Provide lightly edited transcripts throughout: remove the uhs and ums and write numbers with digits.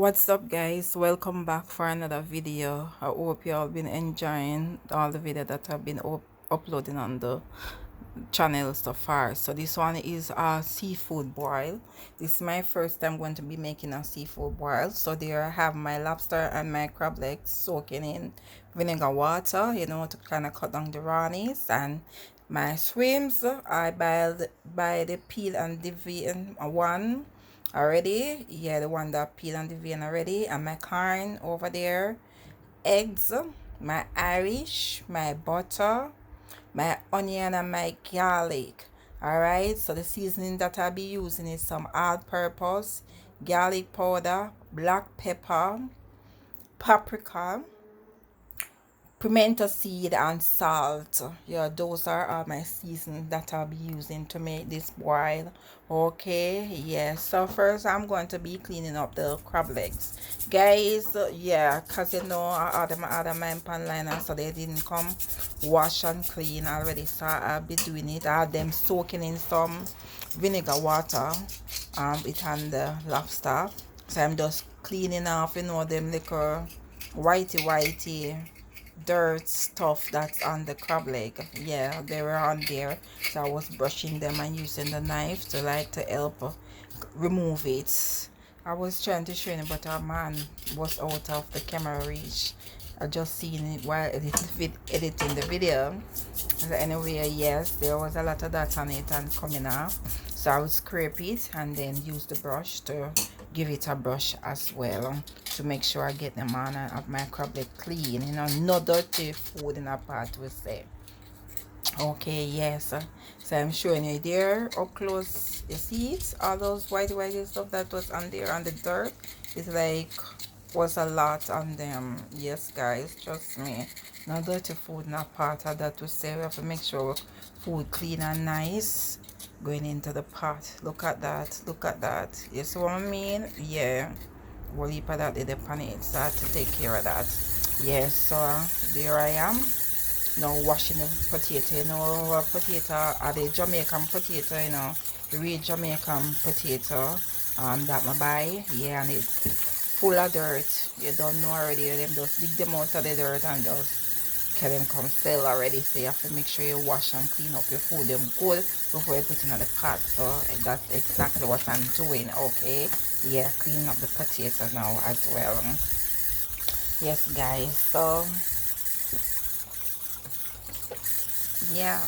What's up, guys? Welcome back for another video. I hope you all been enjoying all the video that I've been uploading on the channel so far. So this one is a seafood boil. This is my first time going to be making a seafood boil. So there I have my lobster and my crab legs soaking in vinegar water, to kind of cut down the rawness, and my shrimps I boiled by the peel and the vein one already. Yeah, the one that peel and the vein already. And my corn over there, eggs, my Irish, my butter, my onion, and my garlic. All right, so the seasoning that I'll be using is some all-purpose garlic powder, black pepper, paprika, pimento seed, and salt. Yeah, those are all my seasons that I'll be using to make this boil. Okay, yeah, so first I'm going to be cleaning up the crab legs, guys. Yeah, because I ordered mine online, and so they didn't come wash and clean already, so I'll be doing it. I had them soaking in some vinegar water it on the lobster, so I'm just cleaning off, them little whitey dirt stuff that's on the crab leg. Yeah, they were on there, so I was brushing them and using the knife to help remove it. I was trying to show you, but our man was out of the camera reach. I just seen it while editing the video. So anyway, yes, there was a lot of that on it and coming off, so I would scrape it and then use the brush to give it a brush as well, to make sure I get them on and have my crab leg clean, no dirty food in a pot, we say. Okay, yes, so I'm showing you there up close. You see it, all those white stuff that was on there on the dirt. It's like was a lot on them. Yes, guys, trust me, no dirty food in a pot of that, to say. We have to make sure food clean and nice going into the pot. Look at that, look at that. You see what I mean? Yeah, we'll leave that in the pan, so I have to take care of that. Yes, so there I am now washing the potato. Potato are the Jamaican potato, the real Jamaican potato that I buy. Yeah, and it's full of dirt. You don't know already, them just dig them out of the dirt and just kill them come stale already. So you have to make sure you wash and clean up your food them good before you put it in the pot. So that's exactly what I'm doing. Okay, yeah, cleaning up the potato now as well. Yes, guys, so yeah,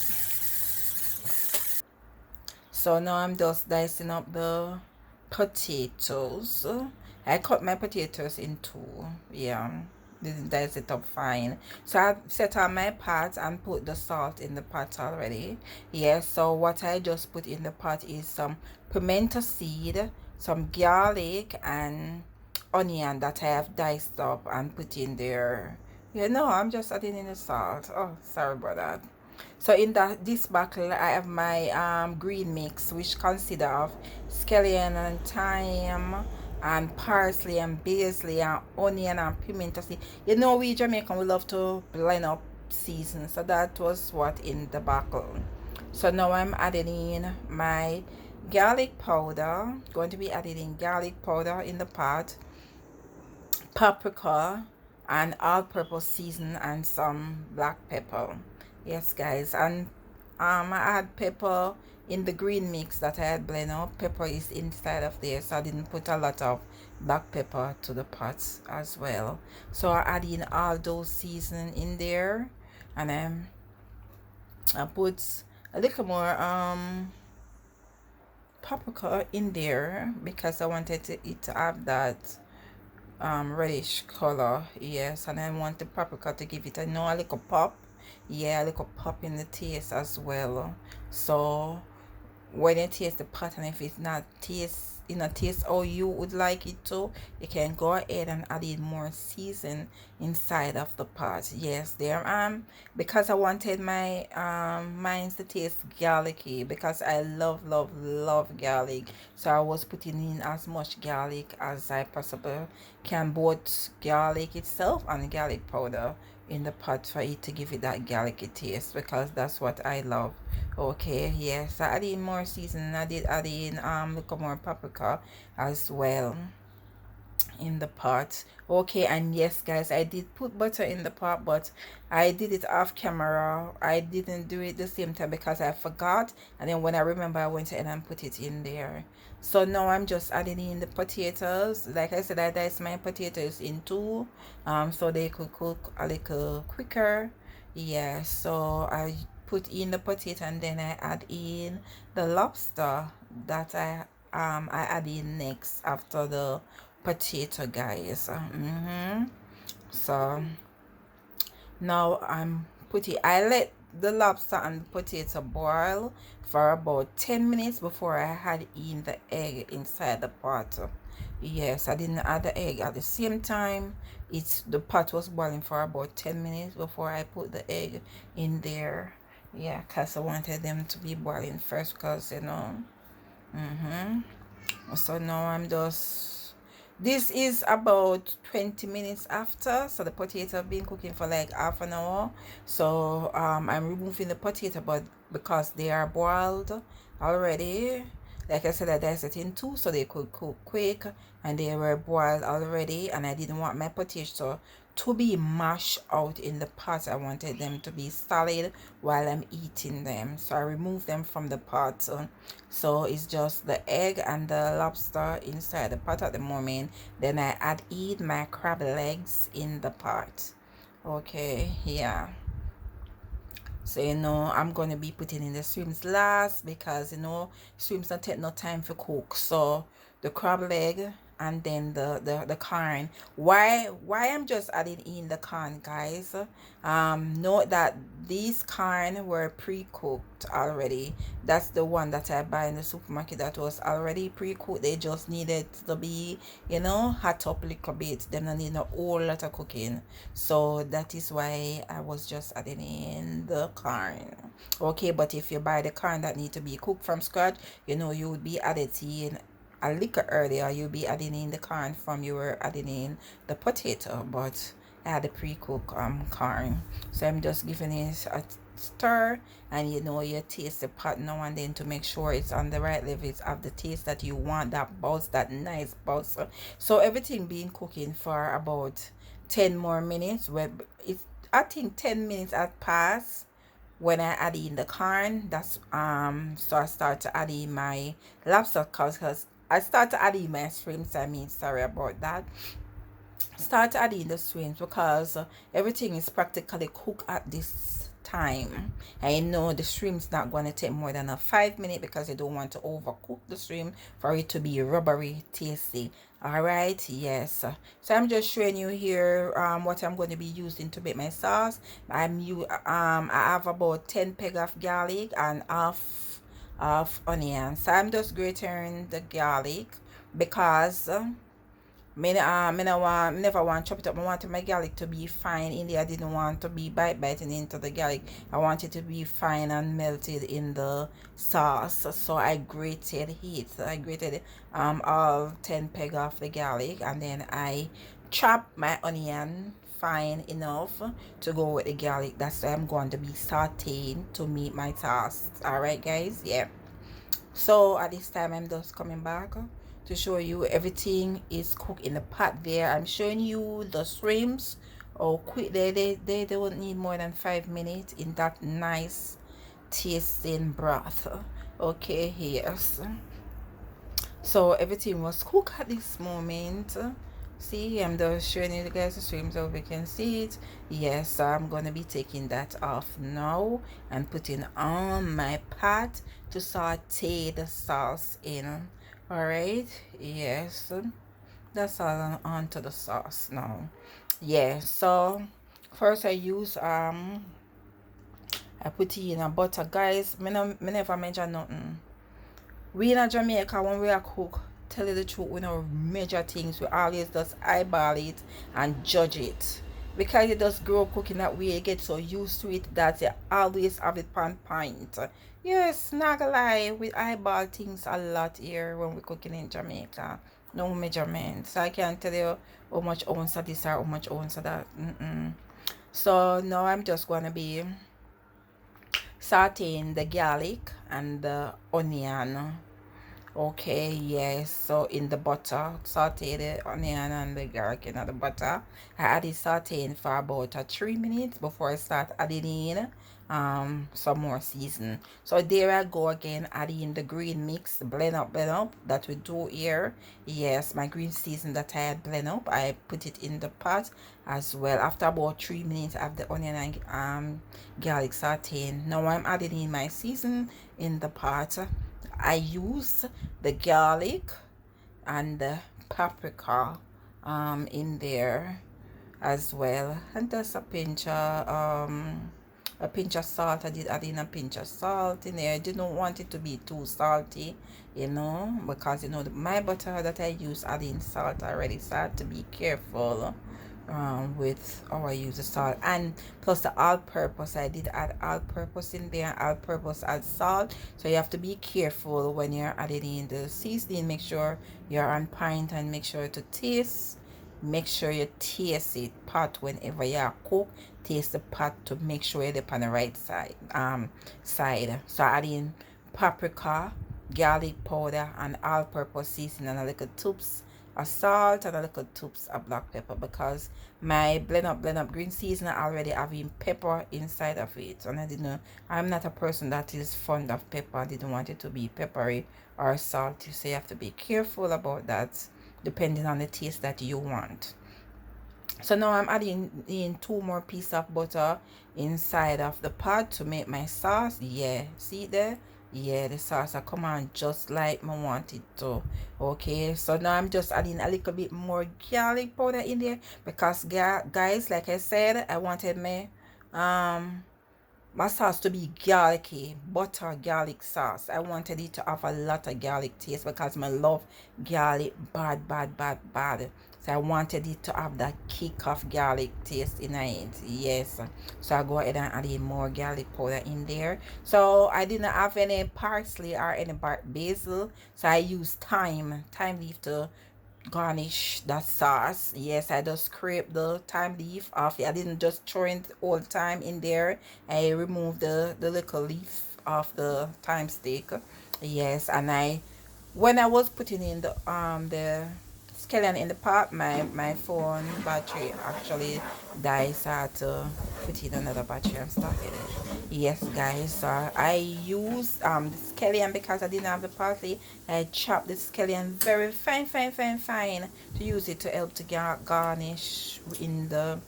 so now I'm just dicing up the potatoes. I cut my potatoes in two. Yeah, didn't dice it up fine. So I set on my pot and put the salt in the pot already. Yeah, so what I just put in the pot is some pimento seed, some garlic, and onion that I have diced up and put in there. I'm just adding in the salt. Oh, sorry about that. So in this bottle I have my green mix, which consists of scallion and thyme and parsley and basil and onion and pimento seed. We Jamaican, we love to blend up season, so that was what in the bottle. So now I'm adding in my garlic powder. Going to be adding in garlic powder in the pot, paprika, and all-purpose season, and some black pepper. Yes, guys, and I had pepper in the green mix that I had blend up. Pepper is inside of there, so I didn't put a lot of black pepper to the pot as well. So I add in all those seasoning in there, and I put a little more paprika in there because I wanted it to have that reddish color. Yes, and I want the paprika to give it a little pop. Yeah, a little pop in the taste as well. So when you taste the pot, and if it's not taste how you would like it to, you can go ahead and add in more season inside of the pot. Yes, there because I wanted my mine to taste garlicky, because I love garlic, so I was putting in as much garlic as I possibly can, both garlic itself and garlic powder in the pot, for it to give it that garlicky taste, because that's what I love. Okay, yes, I added in more seasoning. I did add in little more paprika as well. in the pot. Okay, and yes guys, I did put butter in the pot, but I did it off camera. I didn't do it the same time because I forgot, and then when I remember I went ahead and put it in there. So now I'm just adding in the potatoes. Like I said, I diced my potatoes in two, so they could cook a little quicker. Yeah, so I put in the potato and then I add in the lobster that I add in next after the potato, guys. So now I let the lobster and potato boil for about 10 minutes before I had in the egg inside the pot. Yes, I didn't add the egg at the same time. The pot was boiling for about 10 minutes before I put the egg in there. Yeah, because I wanted them to be boiling first, because so now I'm just, this is about 20 minutes after, so the potato have been cooking for like half an hour. So I'm removing the potato, but because they are boiled already, like I said, I diced it in two so they could cook quick, and they were boiled already, and I didn't want my potato to be mashed out in the pot. I wanted them to be solid while I'm eating them, so I removed them from the pot. So it's just the egg and the lobster inside the pot at the moment. Then I add in my crab legs in the pot. Okay, yeah. So I'm gonna be putting in the shrimps last, because shrimps don't take no time for cook. So the crab leg and then the corn. Why I'm just adding in the corn, guys? Note that these corn were pre-cooked already. That's the one that I buy in the supermarket that was already pre-cooked. They just needed to be hot up a little bit. They don't need a whole lot of cooking. So that is why I was just adding in the corn. Okay, but if you buy the corn that need to be cooked from scratch, you would be adding in a little earlier. You'll be adding in the corn from you were adding in the potato, but I had the pre-cooked corn. So I'm just giving it a stir, and you taste the pot now and then to make sure it's on the right levels of the taste that you want, that buzz, that nice buzz. So everything being cooking for about 10 more minutes. Where it's, I think 10 minutes had passed when I add in the corn. That's so I start to add in my lobster, because I start to add in my shrimps. I mean, sorry about that. Start adding the shrimps because everything is practically cooked at this time. I know the shrimp's not going to take more than a 5 minute, because you don't want to overcook the shrimp for it to be rubbery tasty. All right, yes. So I'm just showing you here what I'm going to be using to make my sauce. I have about 10 peg of garlic and half of onion. So I'm just grating the garlic because never want to chop it up. I wanted my garlic to be fine in there. I didn't want to be biting into the garlic. I want it to be fine and melted in the sauce. So I grated it. I grated all 10 peg of the garlic, and then I chopped my onion fine enough to go with the garlic. That's why I'm going to be sauteing to make my sauce. All right, guys. Yeah. So at this time I'm just coming back to show you everything is cooked in the pot there. I'm showing you the shrimps. Oh, quick, they don't need more than 5 minutes in that nice tasting broth. Okay, yes. So everything was cooked at this moment. See, I'm just showing you guys the shrimps so we can see it. Yes, so I'm gonna be taking that off now and putting on my pot to saute the sauce in. All right, yes, that's all onto the sauce now. Yeah, so first I put in a butter, guys. Me never measure nothing. We in Jamaica, when we are cook, tell you the truth, we don't measure things. We always just eyeball it and judge it. Because you just grow up cooking that way, you get so used to it that you always have it on point. Yes, not gonna lie, we eyeball things a lot here when we're cooking in Jamaica. No measurements. So I can't tell you how much ounce of this or how much ounce of that. So now I'm just gonna be sauteing the garlic and the onion. Okay, yes. So in the butter, saute the onion and the garlic in the butter. I added sauteing for about 3 minutes before I start adding in some more season. So there I go again, adding the green mix, blend up that we do here. Yes, my green season that I had blend up, I put it in the pot as well. After about 3 minutes, I have the onion and garlic sauteing. Now I'm adding in my season in the pot. I use the garlic and the paprika in there as well, and just a pinch of salt. I did add in a pinch of salt in there. I didn't want it to be too salty, you know, because you know my butter that I use adding salt already, so I had to be careful with how I use the salt. And plus the all-purpose, I did add all-purpose in there. All-purpose adds salt, so you have to be careful when you're adding in the seasoning. Make sure you're on point and make sure to taste. Make sure you taste it pot whenever you cook. Taste the pot to make sure you're on the right side. So add in paprika, garlic powder, and all-purpose seasoning, and a little tubes of salt and a little tubes of black pepper, because my blend up green seasoning already having pepper inside of it, and I didn't know, I'm not a person that is fond of pepper. I didn't want it to be peppery or salty, so you have to be careful about that depending on the taste that you want. So now I'm adding in 2 more pieces of butter inside of the pot to make my sauce. Yeah, see there? Yeah, the sauce come on just like I want it to. Okay, so now I'm just adding a little bit more garlic powder in there, because guys, like I said, I wanted my sauce to be garlicky, butter garlic sauce. I wanted it to have a lot of garlic taste, because I love garlic bad. So I wanted it to have that kick of garlic taste in it. Yes, so I go ahead and add in more garlic powder in there. So I didn't have any parsley or any basil, so I used thyme leaf to garnish that sauce. Yes, I just scrape the thyme leaf off. I didn't just throw it all the time in there. I removed the little leaf of the thyme stick. Yes, and when I was putting in the scallion in the pot, my phone battery actually died, so I had to put in another battery and start it. Yes, guys, so I used the scallion because I didn't have the parsley. I chopped the scallion very fine to use it to help to garnish in the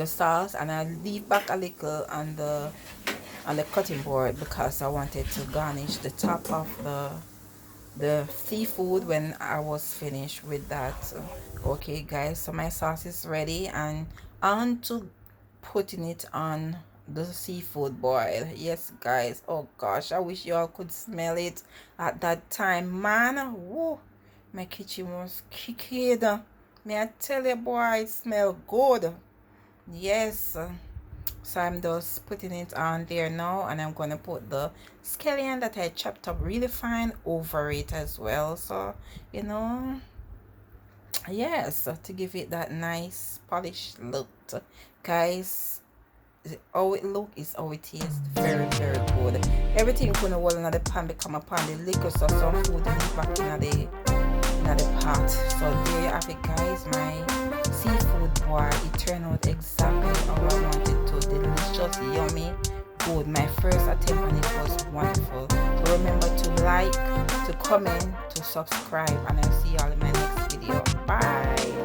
sauce, and I leave back a little on the cutting board because I wanted to garnish the top of the seafood when I was finished with that. Okay, guys, so my sauce is ready, and on to putting it on the seafood boil. Yes, guys, oh gosh, I wish y'all could smell it at that time, man. Whoa, my kitchen was kicking. May I tell you, boy, it smell good. Yes, so I'm just putting it on there now, and I'm gonna put the scallion that I chopped up really fine over it as well, so you know, yes, to give it that nice polished look. Guys, how it look is how it tastes. Very good. Everything gonna roll in the pan become upon the liquor, so some food is back in the pot. So there you have it, guys. My seafood boil, it turned out exactly how I wanted to. Delicious, yummy, good. My first attempt and it was wonderful. So remember to like, to comment, to subscribe, and I'll see y'all in my next video. Bye.